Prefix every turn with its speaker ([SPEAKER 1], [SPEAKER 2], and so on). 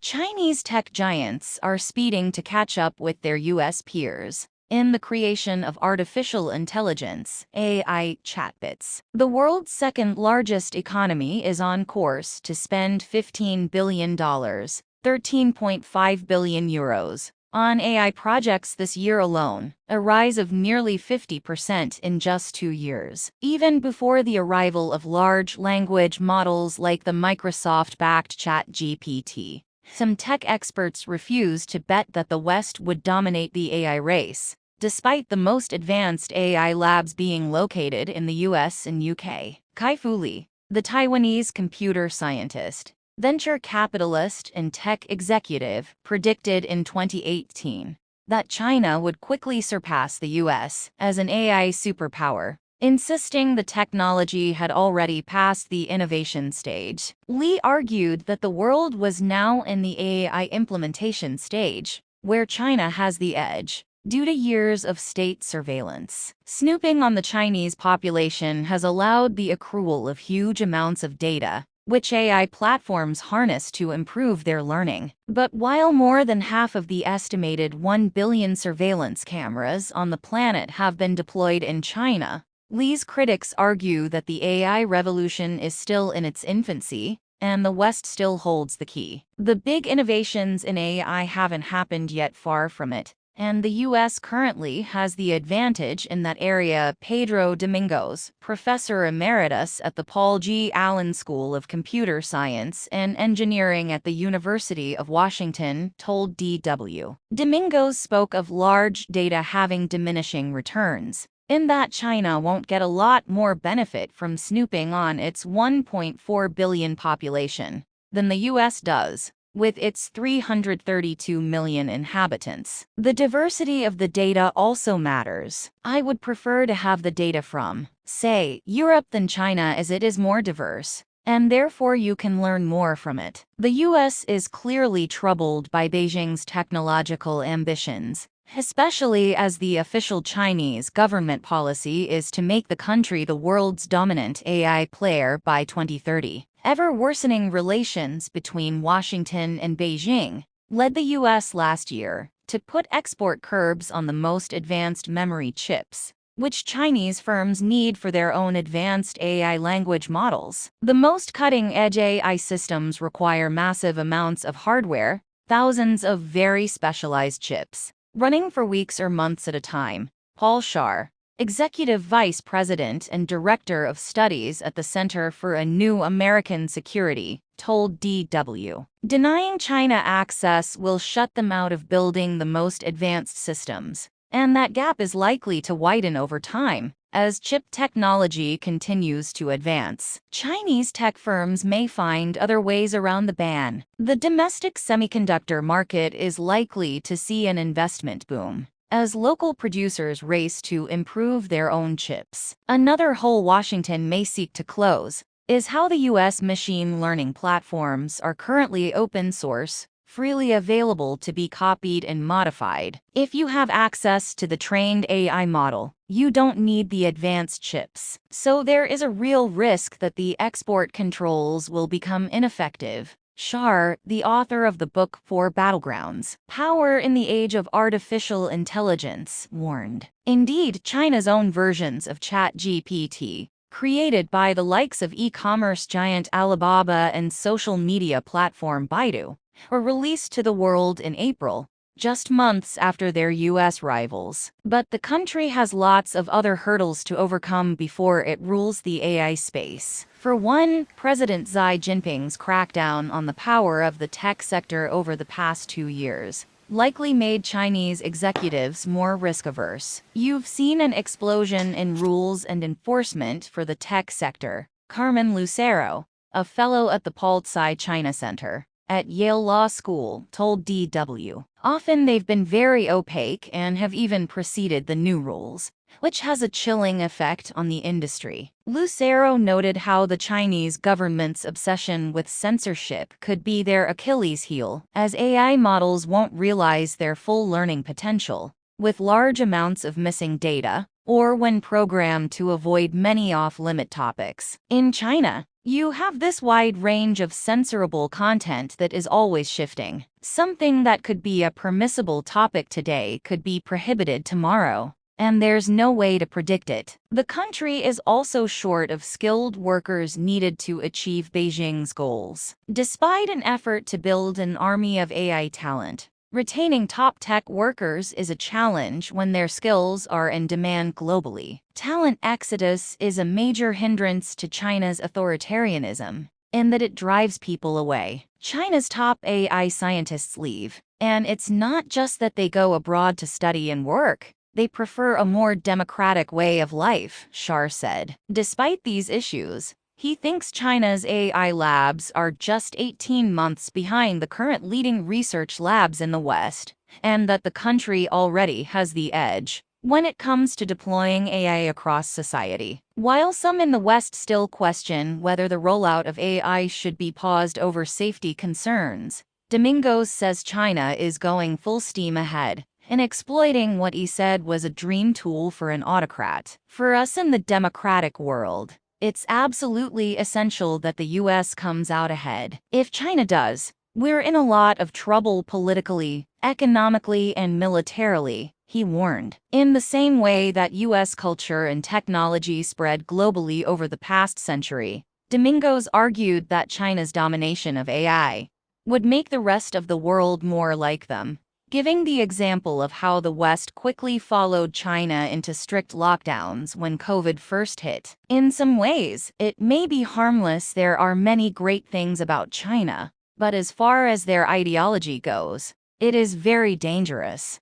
[SPEAKER 1] Chinese tech giants are speeding to catch up with their US peers in the creation of artificial intelligence (AI) chatbots. The world's second-largest economy is on course to spend $15 billion, 13.5 billion euros, on AI projects this year alone, a rise of nearly 50% in just 2 years. Even before the arrival of large language models like the Microsoft-backed ChatGPT, some tech experts refused to bet that the West would dominate the AI race, despite the most advanced AI labs being located in the US and UK. Kai-Fu Lee, the Taiwanese computer scientist, venture capitalist and tech executive, predicted in 2018 that China would quickly surpass the US as an AI superpower, insisting the technology had already passed the innovation stage. Lee argued that the world was now in the AI implementation stage, where China has the edge, due to years of state surveillance. Snooping on the Chinese population has allowed the accrual of huge amounts of data, which AI platforms harness to improve their learning. But while more than half of the estimated 1 billion surveillance cameras on the planet have been deployed in China, Lee's critics argue that the AI revolution is still in its infancy, and the West still holds the key. The big innovations in AI haven't happened yet, far from it, and the US currently has the advantage in that area. Pedro Domingos, professor emeritus at the Paul G. Allen School of Computer Science and Engineering at the University of Washington, told DW. Domingos spoke of large data having diminishing returns, in that China won't get a lot more benefit from snooping on its 1.4 billion population than the US does, with its 332 million inhabitants. The diversity of the data also matters. I would prefer to have the data from, say, Europe than China, as it is more diverse, and therefore you can learn more from it. The US is clearly troubled by Beijing's technological ambitions, especially as the official Chinese government policy is to make the country the world's dominant AI player by 2030. Ever-worsening relations between Washington and Beijing led the US last year to put export curbs on the most advanced memory chips, which Chinese firms need for their own advanced AI language models. The most cutting-edge AI systems require massive amounts of hardware, thousands of very specialized chips, running for weeks or months at a time. Paul Shar, Executive Vice President and Director of Studies at the Center for a New American Security, told DW. Denying China access will shut them out of building the most advanced systems, and that gap is likely to widen over time as chip technology continues to advance. Chinese tech firms may find other ways around the ban. The domestic semiconductor market is likely to see an investment boom as local producers race to improve their own chips. Another hole Washington may seek to close is how the US machine learning platforms are currently open source, freely available to be copied and modified. If you have access to the trained AI model, you don't need the advanced chips. So there is a real risk that the export controls will become ineffective. Shar, the author of the book Four Battlegrounds, Power in the Age of Artificial Intelligence, warned. Indeed, China's own versions of ChatGPT, created by the likes of e-commerce giant Alibaba and social media platform Baidu, were released to the world in April, just months after their US rivals. But the country has lots of other hurdles to overcome before it rules the AI space. For one, President Xi Jinping's crackdown on the power of the tech sector over the past 2 years likely made Chinese executives more risk-averse. You've seen an explosion in rules and enforcement for the tech sector. Carmen Lucero, a fellow at the Paul Tsai China Center at Yale Law School, told DW. Often they've been very opaque and have even preceded the new rules, which has a chilling effect on the industry. Lucero noted how the Chinese government's obsession with censorship could be their Achilles heel, as AI models won't realize their full learning potential, with large amounts of missing data, or when programmed to avoid many off-limit topics. In China, You have this wide range of censorable content that is always shifting. Something that could be a permissible topic today could be prohibited tomorrow, and there's no way to predict it. The country is also short of skilled workers needed to achieve Beijing's goals. Despite an effort to build an army of AI talent, retaining top tech workers is a challenge when their skills are in demand globally. Talent exodus is a major hindrance to China's authoritarianism, in that it drives people away. China's top AI scientists leave, and it's not just that they go abroad to study and work. They prefer a more democratic way of life, Shar said. Despite these issues, he thinks China's AI labs are just 18 months behind the current leading research labs in the West, and that the country already has the edge when it comes to deploying AI across society. While some in the West still question whether the rollout of AI should be paused over safety concerns, Domingos says China is going full steam ahead in exploiting what he said was a dream tool for an autocrat. For us in the democratic world, it's absolutely essential that the US comes out ahead. If China does, we're in a lot of trouble politically, economically, and militarily, he warned. In the same way that US culture and technology spread globally over the past century, Domingos argued that China's domination of AI would make the rest of the world more like them, giving the example of how the West quickly followed China into strict lockdowns when COVID first hit. In some ways, it may be harmless. There are many great things about China, but as far as their ideology goes, it is very dangerous.